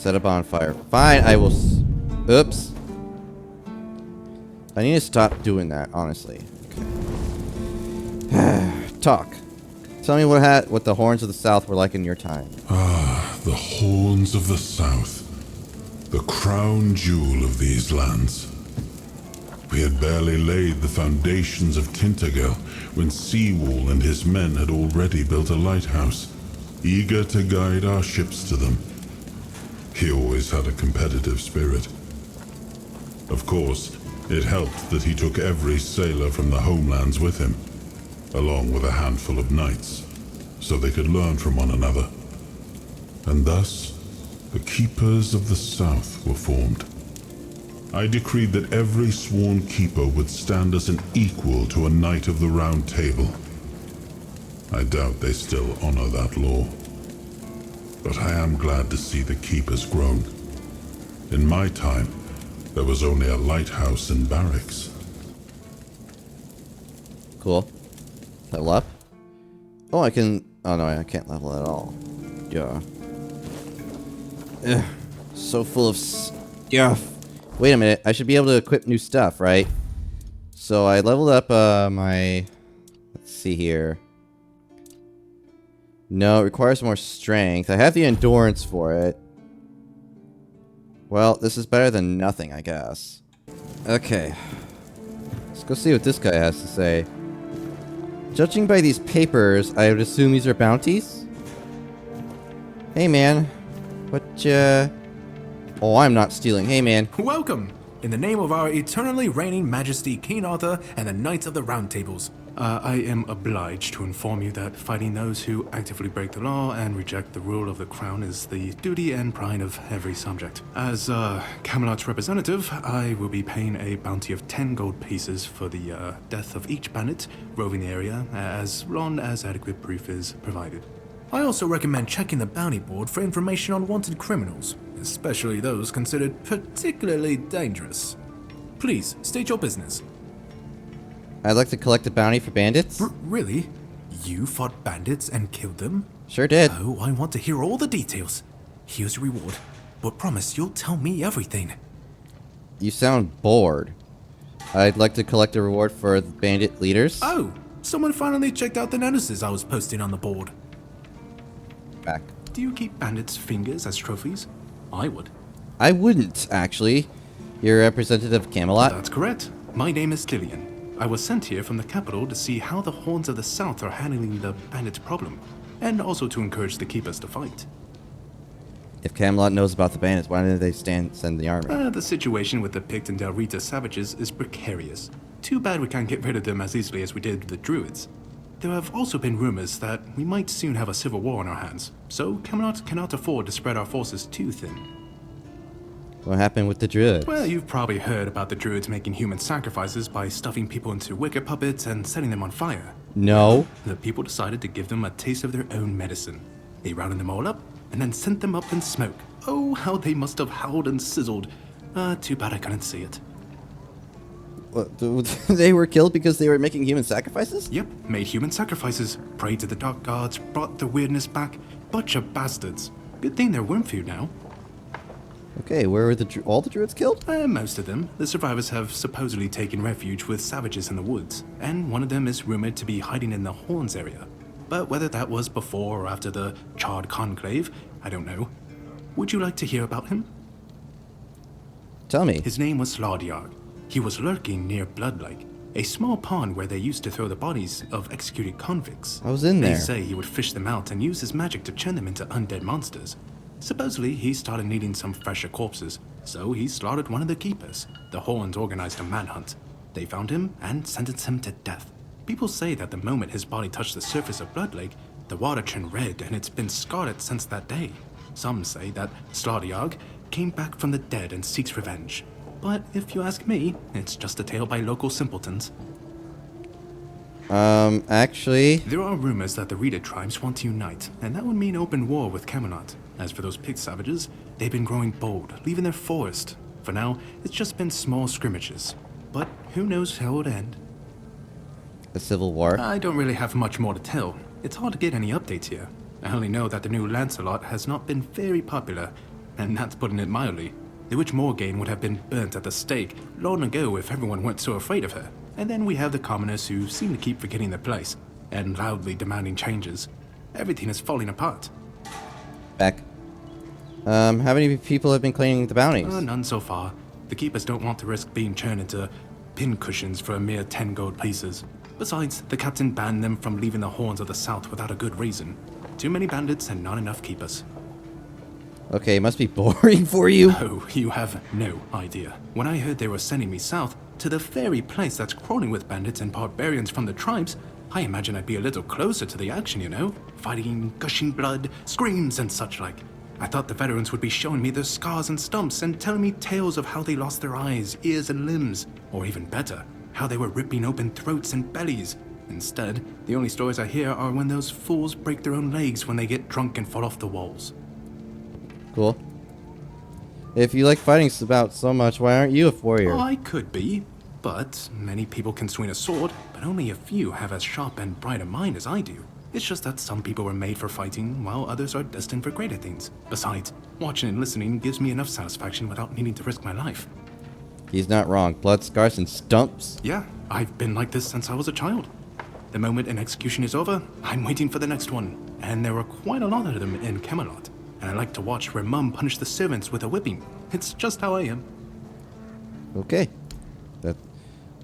Set a bonfire. Fine, I will... Oops. I need to stop doing that, honestly. Okay. Talk. Tell me what the Horns of the South were like in your time. Ah, the Horns of the South. The crown jewel of these lands. We had barely laid the foundations of Tainted Grail when Seawall and his men had already built a lighthouse, eager to guide our ships to them. He always had a competitive spirit. Of course, it helped that he took every sailor from the homelands with him, along with a handful of knights, so they could learn from one another. And thus, the Keepers of the South were formed. I decreed that every sworn keeper would stand as an equal to a Knight of the Round Table. I doubt they still honor that law. But I am glad to see the keepers grown. In my time, there was only a lighthouse and barracks. Cool. Level up. Oh, I can... Oh, no, I can't level at all. Yeah. Ugh. So full of... Yeah. Wait a minute. I should be able to equip new stuff, right? So I leveled up my... Let's see here. No, it requires more strength. I have the endurance for it. Well, this is better than nothing, I guess. Okay. Let's go see what this guy has to say. Judging by these papers, I would assume these are bounties? Hey, man. What, Oh, I'm not stealing. Hey, man. Welcome! In the name of our eternally reigning Majesty King Arthur and the Knights of the Round Tables, I am obliged to inform you that fighting those who actively break the law and reject the rule of the crown is the duty and pride of every subject. As Camelot's representative, I will be paying a bounty of 10 gold pieces for the death of each bandit roving the area, as long as adequate proof is provided. I also recommend checking the bounty board for information on wanted criminals, especially those considered particularly dangerous. Please, state your business. I'd like to collect a bounty for bandits. Really? You fought bandits and killed them? Sure did. Oh, I want to hear all the details. Here's a reward, but promise you'll tell me everything. You sound bored. I'd like to collect a reward for the bandit leaders. Oh, someone finally checked out the notices I was posting on the board. Back. Do you keep bandits' fingers as trophies? I would. I wouldn't, actually. You're a representative of Camelot? That's correct. My name is Killian. I was sent here from the capital to see how the Horns of the South are handling the bandits' problem, and also to encourage the keepers to fight. If Camelot knows about the bandits, why didn't they send the army? The situation with the Pict and Del Rita savages is precarious. Too bad we can't get rid of them as easily as we did with the Druids. There have also been rumors that we might soon have a civil war on our hands, so Camelot cannot afford to spread our forces too thin. What happened with the druids? Well, you've probably heard about the Druids making human sacrifices by stuffing people into wicker puppets and setting them on fire. No. The people decided to give them a taste of their own medicine. They rounded them all up and then sent them up in smoke. Oh, how they must have howled and sizzled. Too bad I couldn't see it. What, they were killed because they were making human sacrifices? Yep, made human sacrifices, prayed to the dark gods, brought the weirdness back. Bunch of bastards. Good thing they're worm food now. Okay, where were all the druids killed? Most of them. The survivors have supposedly taken refuge with savages in the woods, and one of them is rumored to be hiding in the Horns area. But whether that was before or after the Charred Conclave, I don't know. Would you like to hear about him? Tell me. His name was Slaudyard. He was lurking near Blood Lake, a small pond where they used to throw the bodies of executed convicts. I was in there. They say he would fish them out and use his magic to turn them into undead monsters. Supposedly, he started needing some fresher corpses, so he slaughtered one of the keepers. The Horns organized a manhunt. They found him and sentenced him to death. People say that the moment his body touched the surface of Blood Lake, the water turned red and it's been scarred since that day. Some say that Slaudyard came back from the dead and seeks revenge. But if you ask me, it's just a tale by local simpletons. Actually... There are rumors that the Rita tribes want to unite, and that would mean open war with Camelot. As for those pig savages, they've been growing bold, leaving their forest. For now, it's just been small scrimmages. But who knows how it would end. A civil war? I don't really have much more to tell. It's hard to get any updates here. I only know that the new Lancelot has not been very popular. and that's putting it mildly. The Witch Morgaine would have been burnt at the stake long ago if everyone weren't so afraid of her. And then we have the commoners who seem to keep forgetting their place, and loudly demanding changes. Everything is falling apart. Back. How many people have been claiming the bounties? None so far. The keepers don't want to risk being turned into pincushions for a mere 10 gold pieces. Besides, the captain banned them from leaving the Horns of the South without a good reason. Too many bandits and not enough keepers. Okay, it must be boring for you. Oh, you have no idea. When I heard they were sending me south, to the very place that's crawling with bandits and barbarians from the tribes, I imagined I'd be a little closer to the action, you know? Fighting, gushing blood, screams and such like. I thought the veterans would be showing me their scars and stumps and telling me tales of how they lost their eyes, ears and limbs. Or even better, how they were ripping open throats and bellies. Instead, the only stories I hear are when those fools break their own legs when they get drunk and fall off the walls. Cool. If you like fighting about so much, why aren't you a warrior? I could be, but many people can swing a sword, but only a few have as sharp and bright a mind as I do. It's just that some people were made for fighting, while others are destined for greater things. Besides, watching and listening gives me enough satisfaction without needing to risk my life. He's not wrong. Blood, scars, and stumps. Yeah, I've been like this since I was a child. The moment an execution is over, I'm waiting for the next one. And there are quite a lot of them in Camelot. And I like to watch where Mum punished the servants with a whipping. It's just how I am. Okay.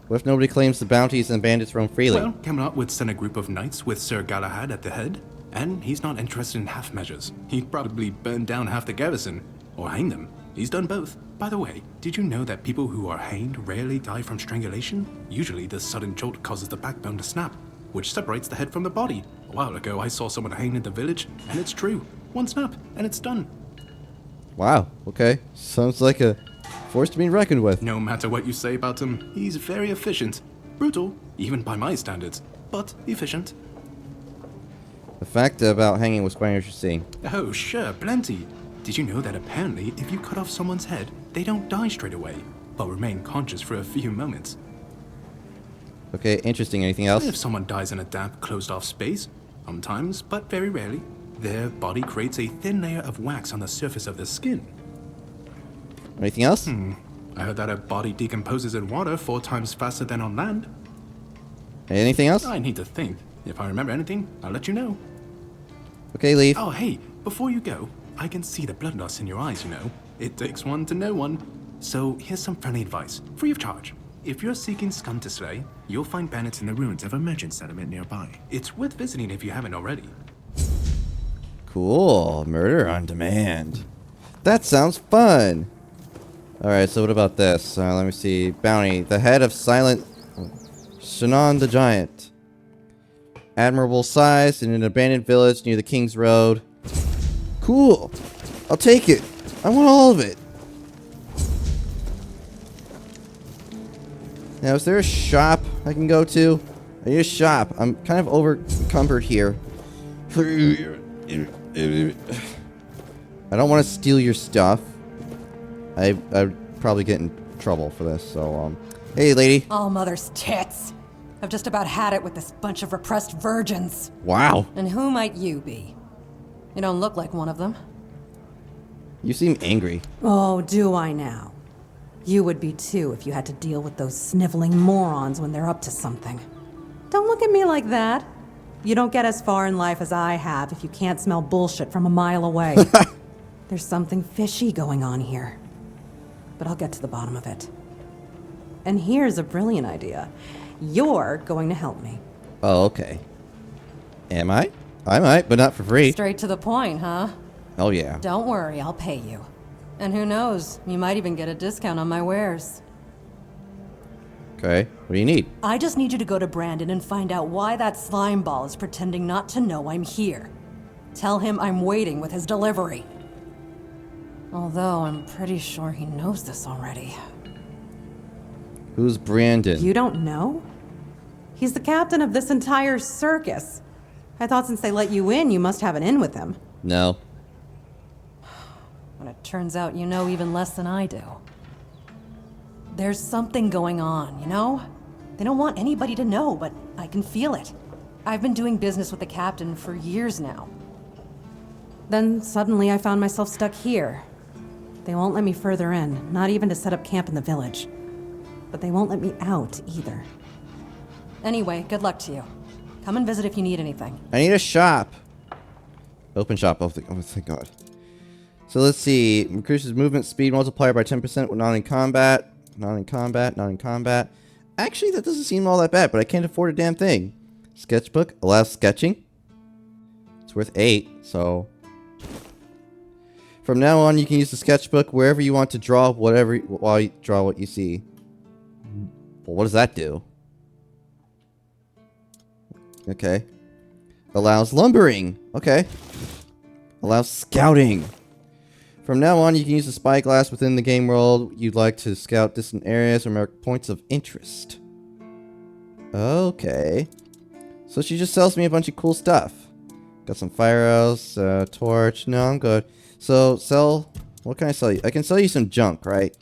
What if nobody claims the bounties and bandits roam freely? Well, Camelot would send a group of knights with Sir Galahad at the head. And he's not interested in half measures. He'd probably burn down half the garrison. Or hang them. He's done both. By the way, did you know that people who are hanged rarely die from strangulation? Usually the sudden jolt causes the backbone to snap, which separates the head from the body. A while ago I saw someone hanged in the village, and it's true. One snap, and it's done. Wow, okay. Sounds like a force to be reckoned with. No matter what you say about him, he's very efficient. Brutal, even by my standards, but efficient. The fact about hanging was quite interesting. Oh, sure, plenty. Did you know that apparently if you cut off someone's head, they don't die straight away, but remain conscious for a few moments? Okay, interesting. Anything else? If someone dies in a damp, closed-off space, sometimes, but very rarely, their body creates a thin layer of wax on the surface of the skin. Anything else? I heard that a body decomposes in water 4 times faster than on land. Anything else? I need to think. If I remember anything, I'll let you know. Okay, leave. Oh, hey, before you go, I can see the bloodlust in your eyes, you know. It takes one to know one. So here's some friendly advice, free of charge. If you're seeking scum to slay, you'll find bandits in the ruins of a merchant settlement nearby. It's worth visiting if you haven't already. Cool. Murder on demand. That sounds fun. Alright, so what about this? Let me see. Bounty. The head of silent Shannon the Giant. Admirable size in an abandoned village near the King's Road. Cool. I'll take it. I want all of it. Now, is there a shop I can go to? I need a shop. I'm kind of over-encumbered here. I don't want to steal your stuff. I'd probably get in trouble for this, so, Hey, lady. All mother's tits. I've just about had it with this bunch of repressed virgins. Wow. And who might you be? You don't look like one of them. You seem angry. Oh, do I now? You would be too if you had to deal with those sniveling morons when they're up to something. Don't look at me like that. You don't get as far in life as I have if you can't smell bullshit from a mile away. There's something fishy going on here. But I'll get to the bottom of it. And here's a brilliant idea. You're going to help me. Oh, okay. Am I? I might, but not for free. Straight to the point, huh? Oh, yeah. Don't worry, I'll pay you. And who knows, you might even get a discount on my wares. Okay. What do you need? I just need you to go to Brandon and find out why that slime ball is pretending not to know I'm here. Tell him I'm waiting with his delivery. Although I'm pretty sure he knows this already. Who's Brandon? You don't know? He's the captain of this entire circus. I thought since they let you in, you must have an in with him. No. But it turns out you know even less than I do. There's something going on, you know? They don't want anybody to know, but I can feel it. I've been doing business with the captain for years now. Then suddenly I found myself stuck here, They won't let me further in, not even to set up camp in the village. But they won't let me out either. Anyway, good luck to you. Come and visit if you need anything. I need a shop. Open shop. Oh, thank God. So let's see. Increases movement speed multiplier by 10% when not in combat. Not in combat. Not in combat. Actually, that doesn't seem all that bad, but I can't afford a damn thing. Sketchbook allows sketching. It's worth 8, so... From now on, you can use the sketchbook wherever you want to draw whatever while you draw what you see. Well, what does that do? Okay. Allows lumbering. Okay. Allows scouting. From now on, you can use the spyglass within the game world you'd like to scout distant areas or mark points of interest. Okay. So she just sells me a bunch of cool stuff. Got some fire arrows, torch. No, I'm good. So, sell... What can I sell you? I can sell you some junk, right?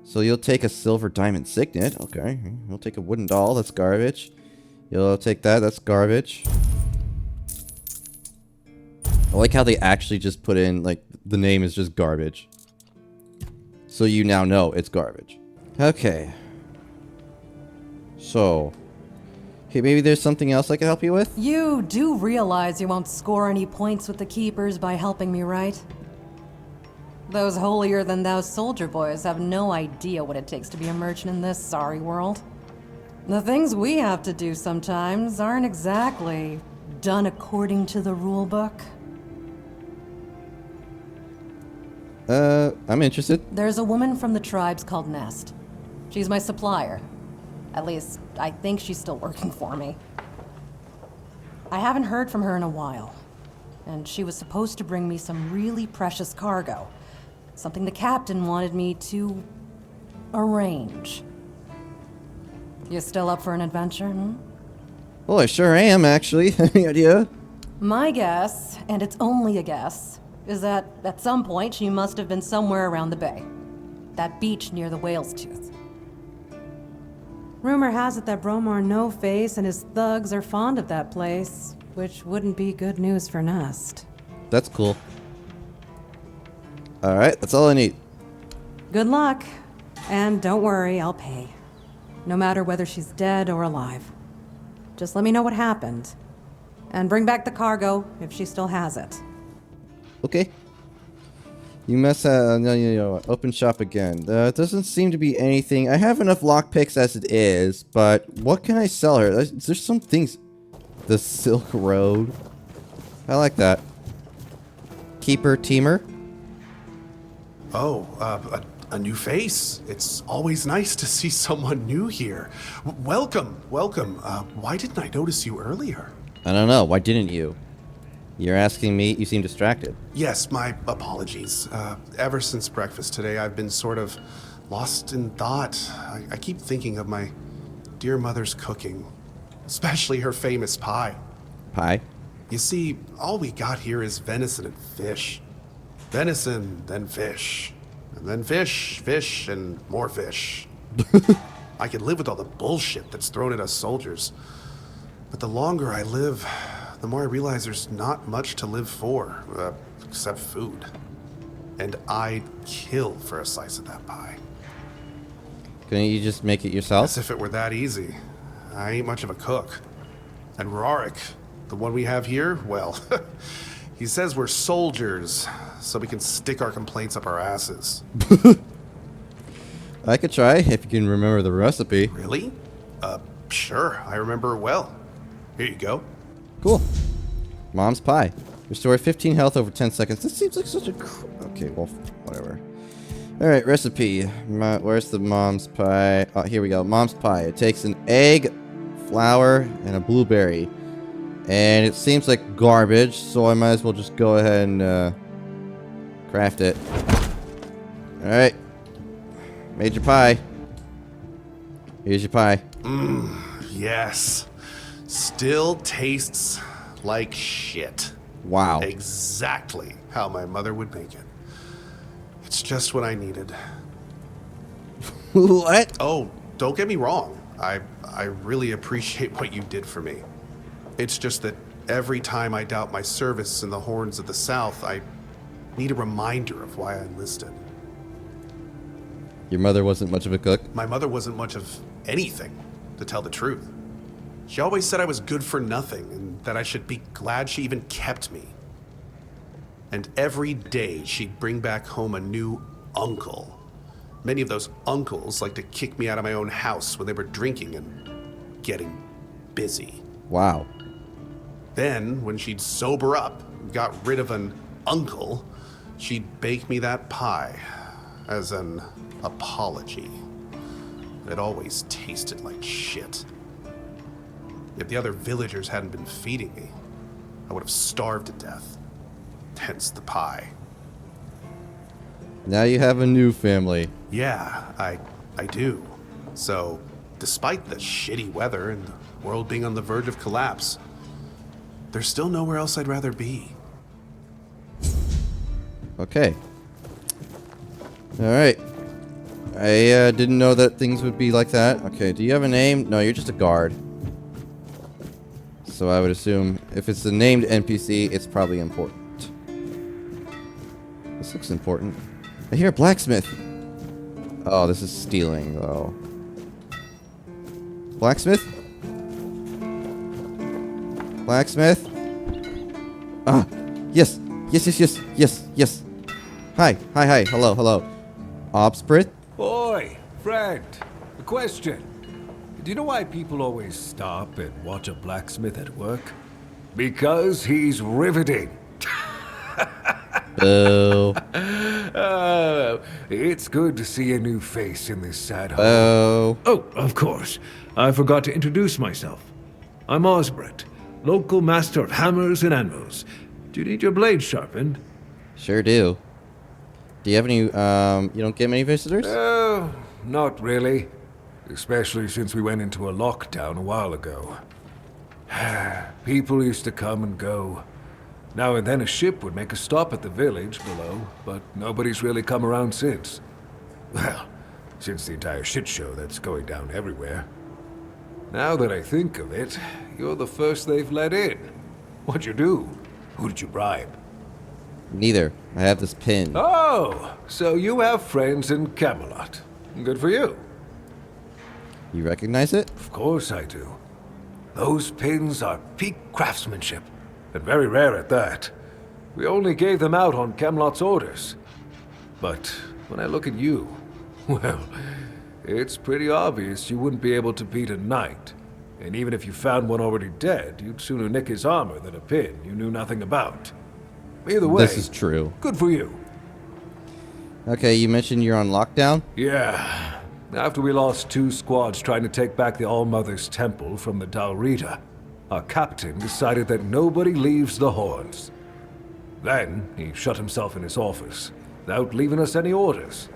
So you'll take a silver diamond signet. Okay. You'll take a wooden doll. That's garbage. You'll take that. That's garbage. I like how they actually just put in, like, the name is just garbage. So you now know it's garbage. Okay. So... Okay, maybe there's something else I can help you with? You do realize you won't score any points with the Keepers by helping me, right? Those holier-than-thou soldier boys have no idea what it takes to be a merchant in this sorry world. The things we have to do sometimes aren't exactly done according to the rule book. I'm interested. There's a woman from the tribes called Nest. She's my supplier. At least, I think she's still working for me. I haven't heard from her in a while. And she was supposed to bring me some really precious cargo. Something the captain wanted me to... arrange. You still up for an adventure, hmm? Well, I sure am, actually. Any idea? My guess, and it's only a guess, is that at some point she must have been somewhere around the bay. That beach near the Whale's Tooth. Rumor has it that Bromar No-Face and his thugs are fond of that place, which wouldn't be good news for Nest. That's cool. Alright, that's all I need. Good luck. And don't worry, I'll pay. No matter whether she's dead or alive. Just let me know what happened. And bring back the cargo if she still has it. Okay. You must have... No, open shop again. Doesn't seem to be anything. I have enough lockpicks as it is, but what can I sell her? There's some things... The Silk Road. I like that. Keeper Teamer. Oh, a new face. It's always nice to see someone new here. Welcome. Why didn't I notice you earlier? I don't know. Why didn't you? You're asking me? You seem distracted. Yes, my apologies. Ever since breakfast today, I've been sort of lost in thought. I keep thinking of my dear mother's cooking, especially her famous pie. Pie? You see, all we got here is venison and fish. Venison, then fish. And then fish, and more fish. I can live with all the bullshit that's thrown at us soldiers. But the longer I live, the more I realize there's not much to live for, except food. And I'd kill for a slice of that pie. Couldn't you just make it yourself? As if it were that easy. I ain't much of a cook. And Rorik, the one we have here, well, he says we're soldiers, so we can stick our complaints up our asses. I could try, if you can remember the recipe. Really? Sure, I remember it well. Here you go. Cool. Mom's pie. Restore 15 health over 10 seconds. This seems like such a... Okay, well, whatever. Alright, recipe. Where's the mom's pie? Oh, here we go. Mom's pie. It takes an egg, flour, and a blueberry. And it seems like garbage, so I might as well just go ahead and craft it. Alright. Made your pie. Here's your pie. Yes. Still tastes like shit. Wow. Exactly how my mother would make it. It's just what I needed. What? Oh, don't get me wrong. I really appreciate what you did for me. It's just that every time I doubt my service in the Horns of the South, I need a reminder of why I enlisted. Your mother wasn't much of a cook? My mother wasn't much of anything, to tell the truth. She always said I was good for nothing and that I should be glad she even kept me. And every day she'd bring back home a new uncle. Many of those uncles like to kick me out of my own house when they were drinking and getting busy. Wow. Then, when she'd sober up and got rid of an uncle, she'd bake me that pie as an apology. It always tasted like shit. If the other villagers hadn't been feeding me, I would have starved to death. Hence the pie. Now you have a new family. Yeah, I do. So, despite the shitty weather and the world being on the verge of collapse, there's still nowhere else I'd rather be. Okay. Alright. I didn't know that things would be like that. Okay, do you have a name? No, you're just a guard. So I would assume if it's a named NPC, it's probably important. This looks important. I hear a blacksmith. Oh, this is stealing, though. Blacksmith? Blacksmith? Ah, yes. Yes. Hi. Hello. Obsprit? Oi, friend. A question. Do you know why people always stop and watch a blacksmith at work? Because he's riveting. Boo. It's good to see a new face in this sad home. Oh. Oh, of course. I forgot to introduce myself. I'm Osbert, local master of hammers and anvils. Do you need your blade sharpened? Sure do. Do you have any, you don't get many visitors? Not really. Especially since we went into a lockdown a while ago. People used to come and go. Now and then a ship would make a stop at the village below, but nobody's really come around since. Well, since the entire shit show that's going down everywhere. Now that I think of it, you're the first they've let in. What'd you do? Who did you bribe? Neither. I have this pin. Oh, so you have friends in Camelot. Good for you. You recognize it? Of course I do. Those pins are peak craftsmanship, and very rare at that. We only gave them out on Camelot's orders. But when I look at you, well, it's pretty obvious you wouldn't be able to beat a knight. And even if you found one already dead, you'd sooner nick his armor than a pin you knew nothing about. Either way, This is true. good for you. Okay, you mentioned you're on lockdown? Yeah. After we lost 2 squads trying to take back the All-Mother's Temple from the Dalrita, our captain decided that nobody leaves the Horns. Then, he shut himself in his office, without leaving us any orders.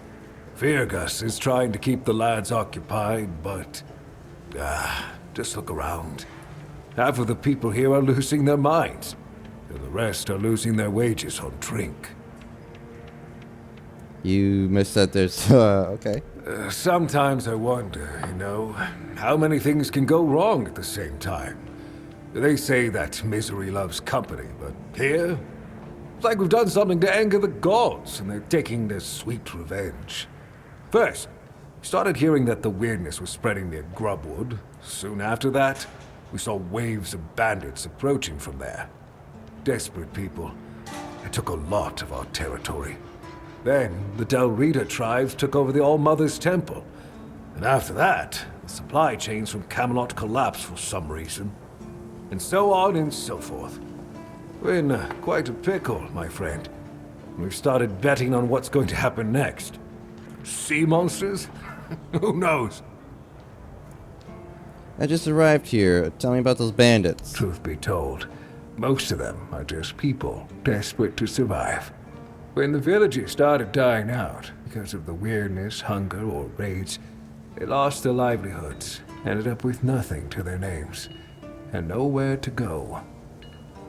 Virgus is trying to keep the lads occupied, but... just look around. Half of the people here are losing their minds, and the rest are losing their wages on drink. You missed that there's, okay. Sometimes I wonder, how many things can go wrong at the same time. They say that misery loves company, but here, it's like we've done something to anger the gods, and they're taking their sweet revenge. First, we started hearing that the weirdness was spreading near Grubwood. Soon after that, we saw waves of bandits approaching from there. Desperate people. It took a lot of our territory. Then, the Dalrita tribes took over the All-Mother's Temple. And after that, the supply chains from Camelot collapsed for some reason. And so on and so forth. We're in quite a pickle, my friend. We've started betting on what's going to happen next. Sea monsters? Who knows? I just arrived here. Tell me about those bandits. Truth be told, most of them are just people desperate to survive. When the villages started dying out because of the weirdness, hunger, or raids, they lost their livelihoods, ended up with nothing to their names, and nowhere to go.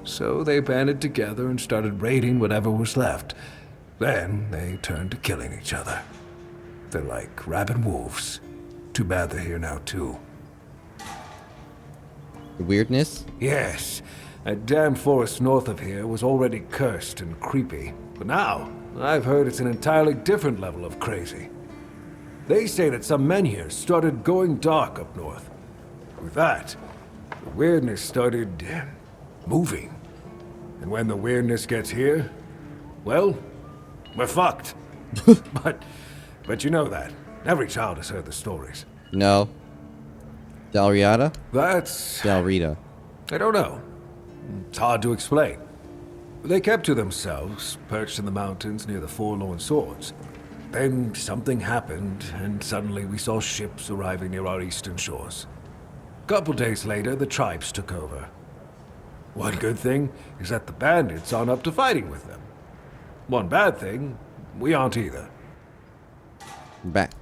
So they banded together and started raiding whatever was left. Then they turned to killing each other. They're like rabid wolves. Too bad they're here now, too. The weirdness? Yes, that damn forest north of here was already cursed and creepy. But now, I've heard it's an entirely different level of crazy. They say that some men here started going dark up north. With that, the weirdness started moving. And when the weirdness gets here, well, we're fucked. But you know that. Every child has heard the stories. No. Dalriata? That's... Dalrita. I don't know. It's hard to explain. They kept to themselves, perched in the mountains near the Forlorn Swords. Then something happened, and suddenly we saw ships arriving near our eastern shores. Couple days later, the tribes took over. One good thing is that the bandits aren't up to fighting with them. One bad thing, we aren't either. Back.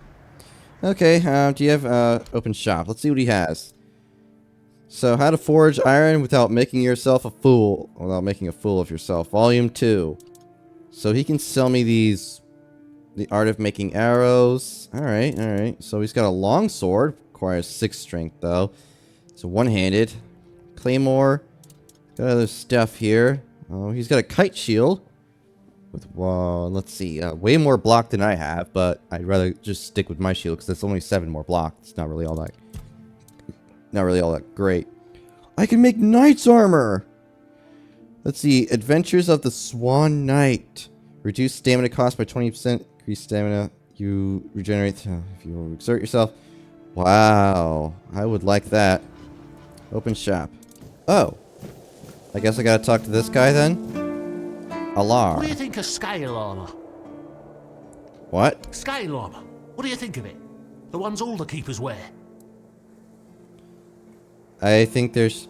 Okay, do you have open shop? Let's see what he has. So, how to forge iron without making yourself a fool. Without making a fool of yourself. Volume 2. So he can sell me these... The art of making arrows. Alright, alright. So he's got a long sword. Requires 6 strength, though. So one-handed. Claymore. Got other stuff here. Oh, he's got a kite shield. With, let's see. Way more block than I have, but I'd rather just stick with my shield, because that's only 7 more block. It's not really all that... Not really all that great. I can make knight's armor! Let's see. Adventures of the Swan Knight. Reduce stamina cost by 20%. Increase stamina. You regenerate if you exert yourself. Wow. I would like that. Open shop. Oh. I guess I gotta talk to this guy then? Alar. What do you think of scale armor? What? Scale armor. What do you think of it? The ones all the keepers wear. I think there's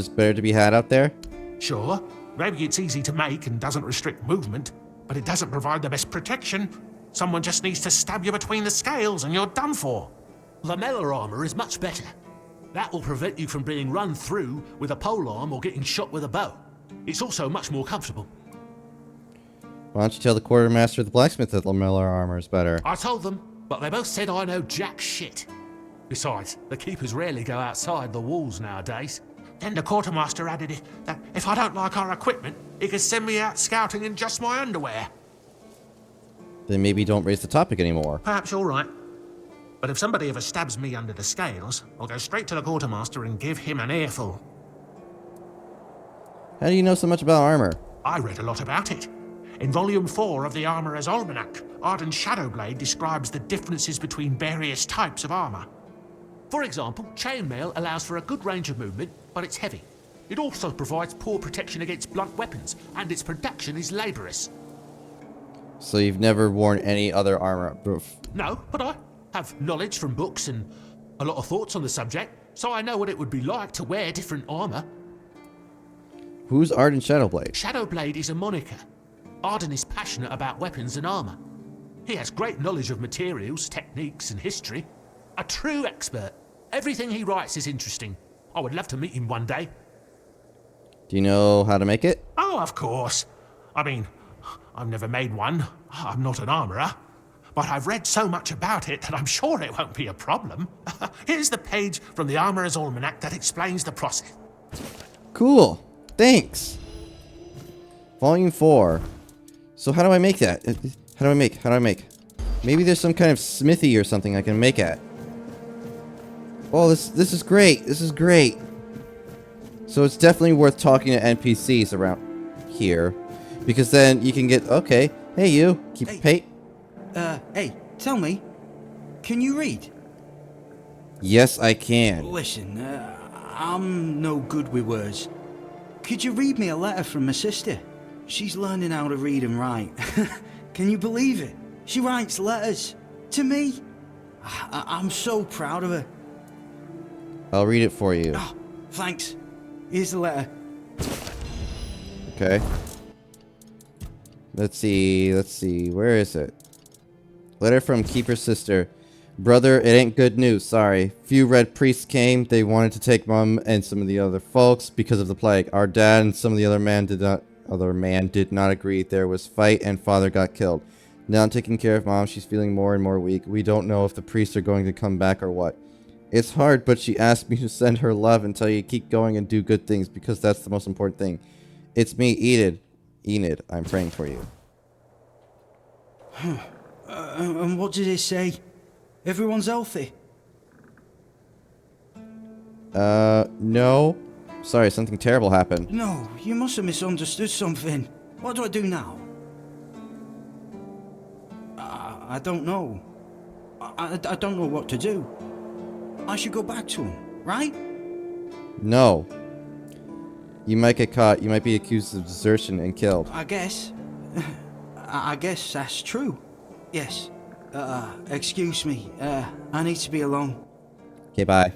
better to be had out there. Sure, maybe it's easy to make and doesn't restrict movement, but it doesn't provide the best protection. Someone just needs to stab you between the scales and you're done for. Lamellar armor is much better. That will prevent you from being run through with a polearm or getting shot with a bow. It's also much more comfortable. Why don't you tell the quartermaster of the blacksmith that lamellar armor is better? I told them, but they both said I know jack shit. Besides, the keepers rarely go outside the walls nowadays. Then the quartermaster added that if I don't like our equipment, he could send me out scouting in just my underwear. Then maybe don't raise the topic anymore. Perhaps you're right. But if somebody ever stabs me under the scales, I'll go straight to the quartermaster and give him an earful. How do you know so much about armor? I read a lot about it. In Volume 4 of the Armourer's Almanac, Arden Shadowblade describes the differences between various types of armor. For example, chainmail allows for a good range of movement, but it's heavy. It also provides poor protection against blunt weapons, and its production is laborious. So you've never worn any other armor? No, but I have knowledge from books and a lot of thoughts on the subject, so I know what it would be like to wear different armor. Who's Arden Shadowblade? Shadowblade is a moniker. Arden is passionate about weapons and armor. He has great knowledge of materials, techniques, and history. A true expert. Everything he writes is interesting. I would love to meet him one day. Do you know how to make it? Oh, of course. I mean, I've never made one. I'm not an armorer. But I've read so much about it that I'm sure it won't be a problem. Here's the page from the Armourer's Almanac that explains the process. Cool. Thanks. Volume 4. So how do I make that? How do I make? Maybe there's some kind of smithy or something I can make at. Oh, this is great. This is great. So it's definitely worth talking to NPCs around here. Because then you can get... Okay. Hey, you. Hey, tell me. Can you read? Yes, I can. Listen, I'm no good with words. Could you read me a letter from my sister? She's learning how to read and write. Can you believe it? She writes letters. To me. I'm so proud of her. I'll read it for you. Oh, thanks. Here's the letter. Okay. Let's see. Where is it? Letter from Keeper's sister. Brother, it ain't good news, sorry. Few red priests came. They wanted to take Mum and some of the other folks because of the plague. Our dad and some of the other man did not agree. There was fight and father got killed. Now I'm taking care of Mom. She's feeling more and more weak. We don't know if the priests are going to come back or what. It's hard, but she asked me to send her love and tell you keep going and do good things because that's the most important thing. It's me, Enid. I'm praying for you. And what did it say? Everyone's healthy? No. Sorry, something terrible happened. No, you must have misunderstood something. What do I do now? I don't know. I don't know what to do. I should go back to him, right? No. You might get caught. You might be accused of desertion and killed. I guess. I guess that's true. Yes. Excuse me. I need to be alone. Okay, bye.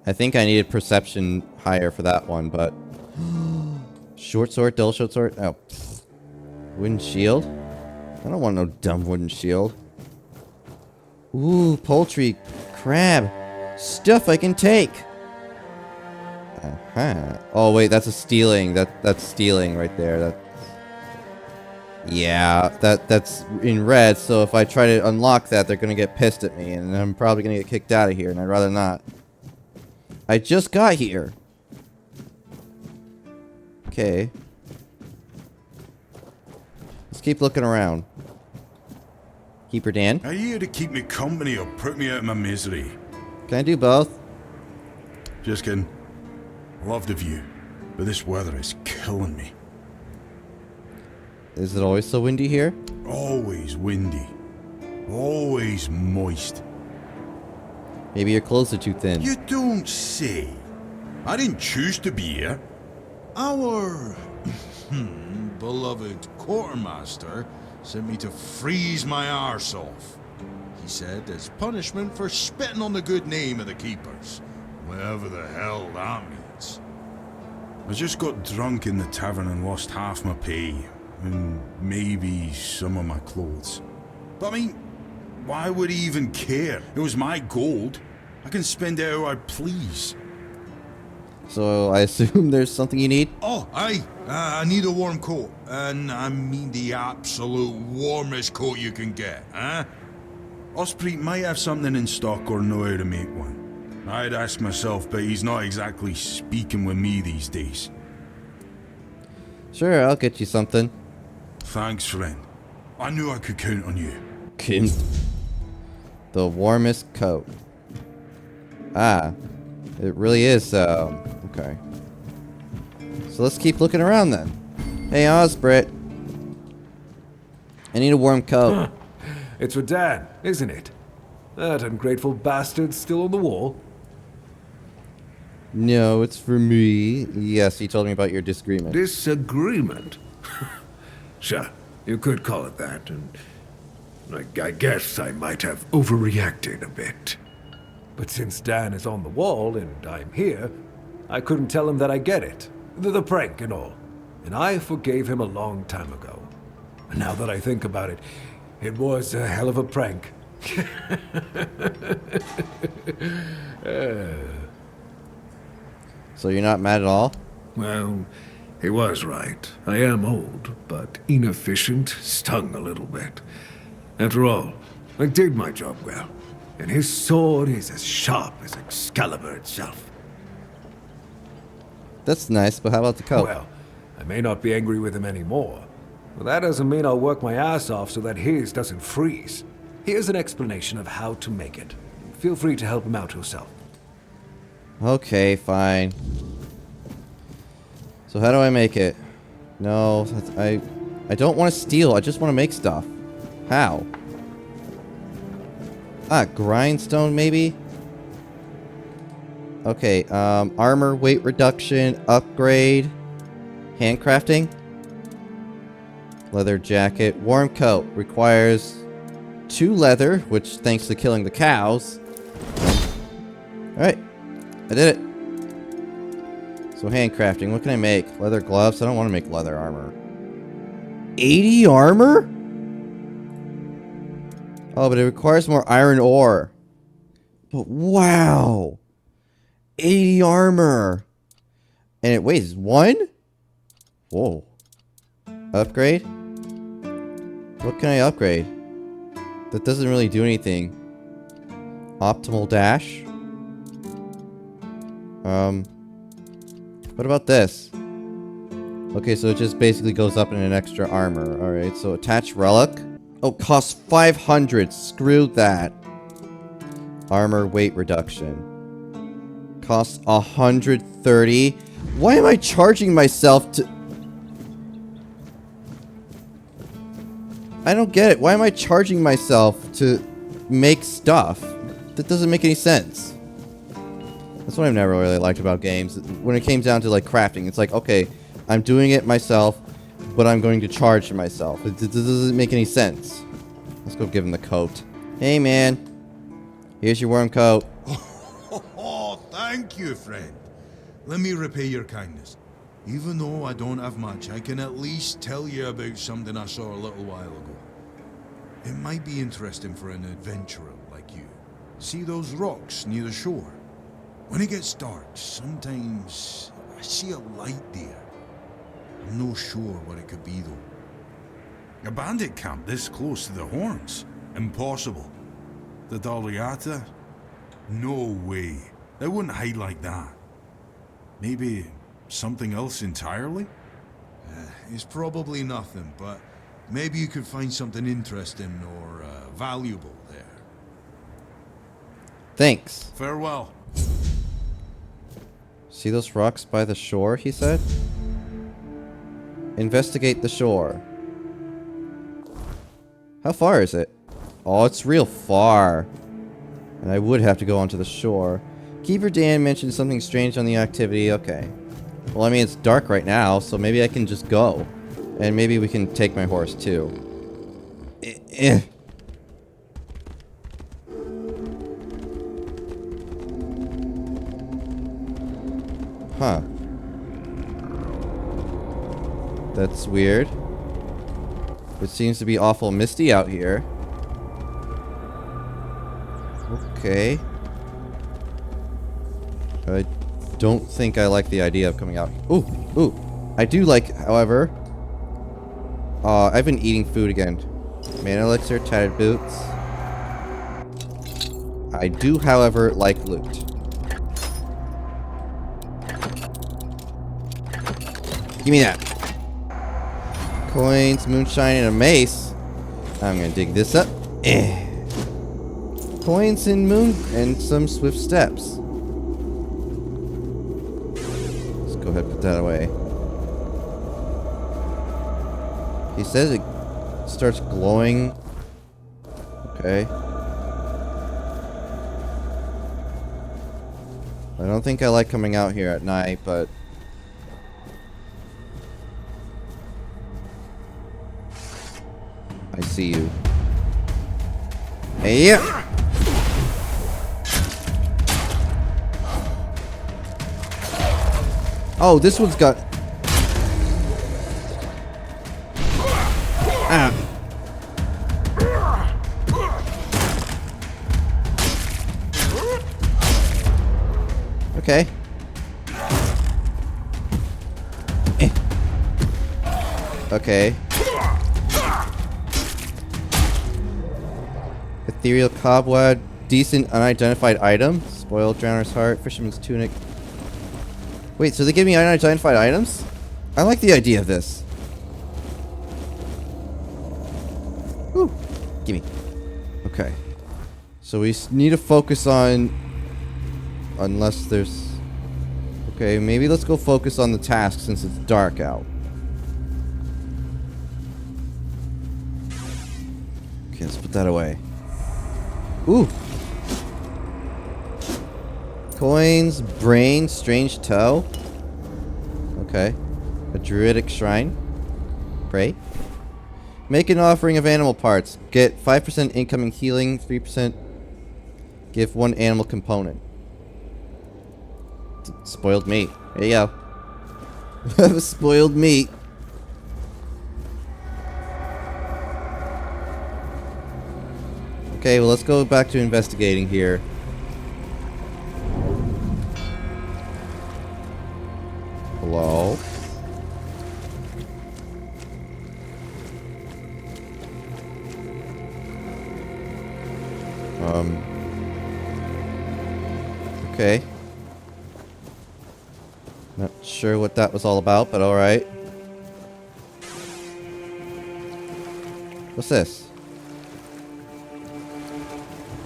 I think I needed perception higher for that one, but... Short sword, dull short sword? Oh. Wooden shield? I don't want no dumb wooden shield. Ooh, poultry, crab, stuff I can take. Uh-huh. Oh wait, that's a stealing. That's stealing right there. Yeah, that's in red. So if I try to unlock that, they're gonna get pissed at me, and I'm probably gonna get kicked out of here. And I'd rather not. I just got here. Okay. Let's keep looking around. Keeper Dan. Are you here to keep me company or put me out of my misery? Can I do both? Just kidding. Love the view, but this weather is killing me. Is it always so windy here? Always windy. Always moist. Maybe your clothes are too thin. You don't say. I didn't choose to be here. Our beloved quartermaster sent me to freeze my arse off. He said as punishment for spitting on the good name of the keepers. Whatever the hell that means. I just got drunk in the tavern and lost half my pay. And maybe some of my clothes. But I mean, why would he even care? It was my gold. I can spend it how I please. So I assume there's something you need? Oh, I need a warm coat. And I mean the absolute warmest coat you can get, huh? Osprey might have something in stock or know how to make one. I'd ask myself, but he's not exactly speaking with me these days. Sure, I'll get you something. Thanks, friend. I knew I could count on you. Kim. The warmest coat. Ah. It really is, okay. So let's keep looking around then. Hey, Osbrit. I need a warm coat. It's for Dan, isn't it? That ungrateful bastard's still on the wall. No, it's for me. Yes, he told me about your disagreement. Disagreement? Sure, you could call it that, and I guess I might have overreacted a bit. But since Dan is on the wall and I'm here, I couldn't tell him that I get it. The prank and all. And I forgave him a long time ago. And now that I think about it, it was a hell of a prank. So you're not mad at all? Well, he was right. I am old, but inefficient, stung a little bit. After all, I did my job well. And his sword is as sharp as Excalibur itself. That's nice, but how about the coat? Well, I may not be angry with him anymore, but that doesn't mean I'll work my ass off so that his doesn't freeze. Here's an explanation of how to make it. Feel free to help him out yourself. Okay, fine. So how do I make it? No, I don't want to steal. I just want to make stuff. How? Ah, grindstone maybe? Okay, armor, weight reduction, upgrade, handcrafting, leather jacket, warm coat, requires 2 leather, which thanks to killing the cows. Alright, I did it. So handcrafting, what can I make? Leather gloves, I don't want to make leather armor. 80 armor? Oh, but it requires more iron ore. But wow! 80 armor! And it weighs 1? Whoa. Upgrade? What can I upgrade? That doesn't really do anything. Optimal dash? What about this? Okay, so it just basically goes up in an extra armor. Alright, so attach relic. Oh, costs 500. Screw that. Armor weight reduction. Costs 130. Why am I charging myself to... I don't get it. Why am I charging myself to make stuff? That doesn't make any sense. That's what I've never really liked about games. When it came down to like crafting, it's like, okay, I'm doing it myself, but I'm going to charge myself. It doesn't make any sense. Let's go give him the coat. Hey, man. Here's your warm coat. Oh, thank you, friend. Let me repay your kindness. Even though I don't have much, I can at least tell you about something I saw a little while ago. It might be interesting for an adventurer like you. See those rocks near the shore? When it gets dark, sometimes I see a light there. I'm no sure what it could be, though. A bandit camp this close to the Horns? Impossible. The Daliata? No way. They wouldn't hide like that. Maybe something else entirely? It's probably nothing, but maybe you could find something interesting or valuable there. Thanks. Farewell. See those rocks by the shore, he said? Investigate the shore. How far is it? Oh, it's real far. And I would have to go onto the shore. Keeper Dan mentioned something strange on the activity. Okay. Well, I mean, it's dark right now, so maybe I can just go. And maybe we can take my horse, too. Huh. That's weird. It seems to be awful misty out here. Okay. I don't think I like the idea of coming out. Ooh, ooh. I do like, however... I've been eating food again. Mana elixir, tattered boots. I do, however, like loot. Give me that. Coins, moonshine, and a mace. I'm gonna dig this up. Coins and moon and some swift steps. Let's go ahead and put that away. He says it starts glowing. Okay. I don't think I like coming out here at night, but... I see you. Hey, yeah. Oh, this one's got... Ah. Okay. Okay. Ethereal cobweb, decent unidentified item. Spoiled drowner's heart, fisherman's tunic. Wait, so they give me unidentified items? I like the idea of this. Ooh, gimme. Okay. So we need to focus on... Unless there's... Okay, maybe let's go focus on the task since it's dark out. Okay, let's put that away. Ooh. Coins, brain, strange toe. Okay. A druidic shrine. Pray. Make an offering of animal parts. Get 5% incoming healing, 3% give one animal component. Spoiled meat. There you go. Spoiled meat. Okay, well, let's go back to investigating here. Hello? Okay. Not sure what that was all about, but alright. What's this?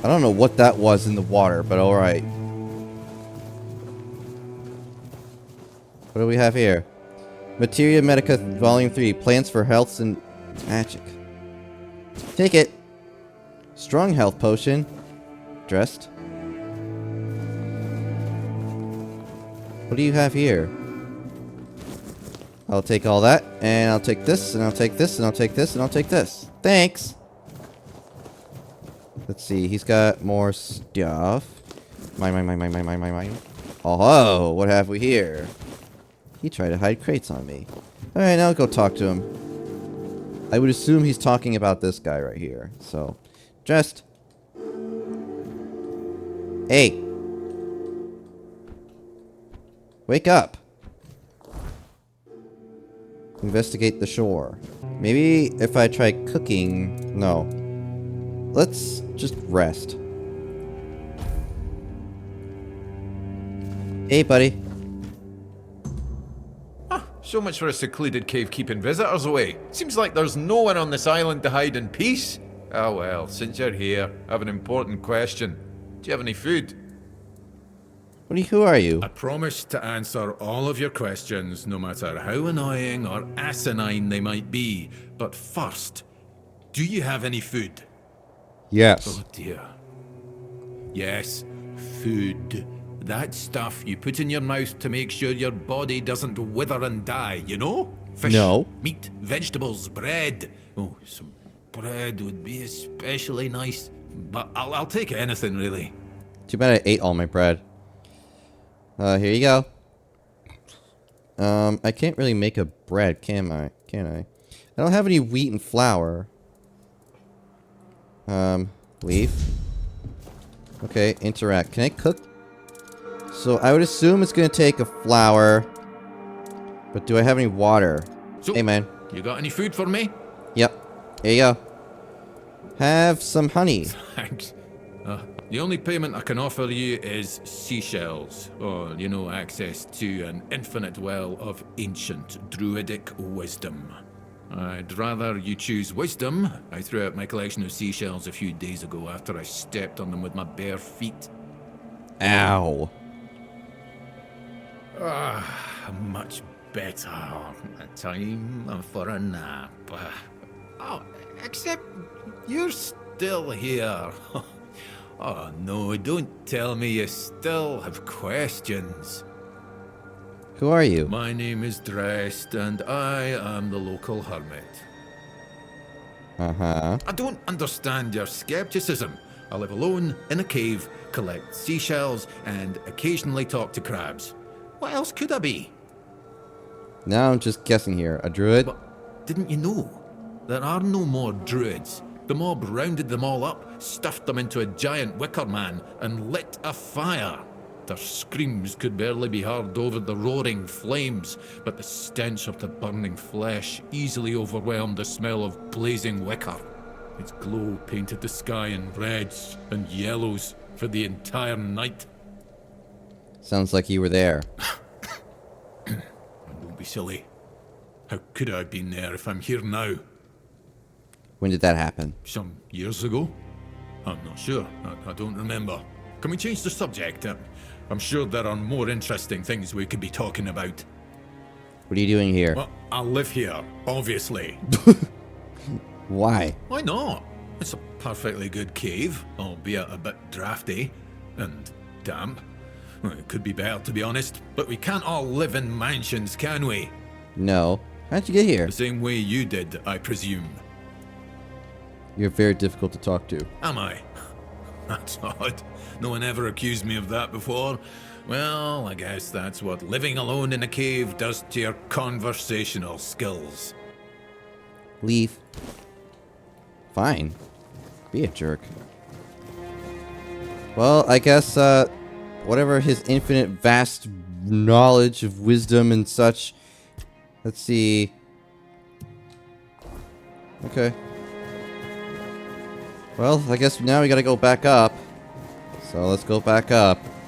I don't know what that was in the water, but alright. What do we have here? Materia Medica Volume 3. Plants for Health and Magic. Take it. Strong Health Potion. Dressed. What do you have here? I'll take all that, and I'll take this, and I'll take this, and I'll take this, and I'll take this. Thanks! Let's see, he's got more stuff. Mine. Oh, what have we here? He tried to hide crates on me. Alright, now I'll go talk to him. I would assume he's talking about this guy right here. So, dressed. Hey! Wake up! Investigate the shore. Maybe if I try cooking... No. Let's just rest. Hey, buddy. So much for a secluded cave keeping visitors away. Seems like there's no one on this island to hide in peace. Ah well, since you're here, I have an important question. Do you have any food? Who are you? I promise to answer all of your questions, no matter how annoying or asinine they might be. But first, do you have any food? Yes. Oh dear. Yes, food. That stuff you put in your mouth to make sure your body doesn't wither and die, you know? Fish, No. meat, vegetables, bread. Oh, some bread would be especially nice. But I'll take anything, really. Too bad I ate all my bread. Here you go. I can't really make a bread, can I? I don't have any wheat and flour. Leave. Okay, interact. Can I cook? So I would assume it's gonna take a flour. But do I have any water? So, hey, man. You got any food for me? Yep. Here you go. Have some honey. Thanks. The only payment I can offer you is seashells, or, you know, access to an infinite well of ancient druidic wisdom. I'd rather you choose wisdom. I threw out my collection of seashells a few days ago after I stepped on them with my bare feet. Ow. Much better. Time for a nap. Oh, except you're still here. Oh no, don't tell me you still have questions. Who are you? My name is Drest, and I am the local hermit. Uh-huh. I don't understand your skepticism. I live alone in a cave, collect seashells, and occasionally talk to crabs. What else could I be? Now I'm just guessing here. A druid? But didn't you know? There are no more druids. The mob rounded them all up, stuffed them into a giant wicker man, and lit a fire. Their screams could barely be heard over the roaring flames, but the stench of the burning flesh easily overwhelmed the smell of blazing wicker. Its glow painted the sky in reds and yellows for the entire night. Sounds like you were there. Don't be silly. How could I have been there if I'm here now? When did that happen? Some years ago? I'm not sure. I don't remember. Can we change the subject? I'm sure there are more interesting things we could be talking about. What are you doing here? Well, I live here, obviously. Why? Why not? It's a perfectly good cave, albeit a bit drafty and damp. Well, it could be better, to be honest, but we can't all live in mansions, can we? No. How'd you get here? The same way you did, I presume. You're very difficult to talk to. Am I? That's odd. No one ever accused me of that before. Well, I guess that's what living alone in a cave does to your conversational skills. Leave. Fine. Be a jerk. Well, I guess, whatever his infinite vast knowledge of wisdom and such. Let's see. Okay. Well, I guess now we gotta go back up. So let's go back up.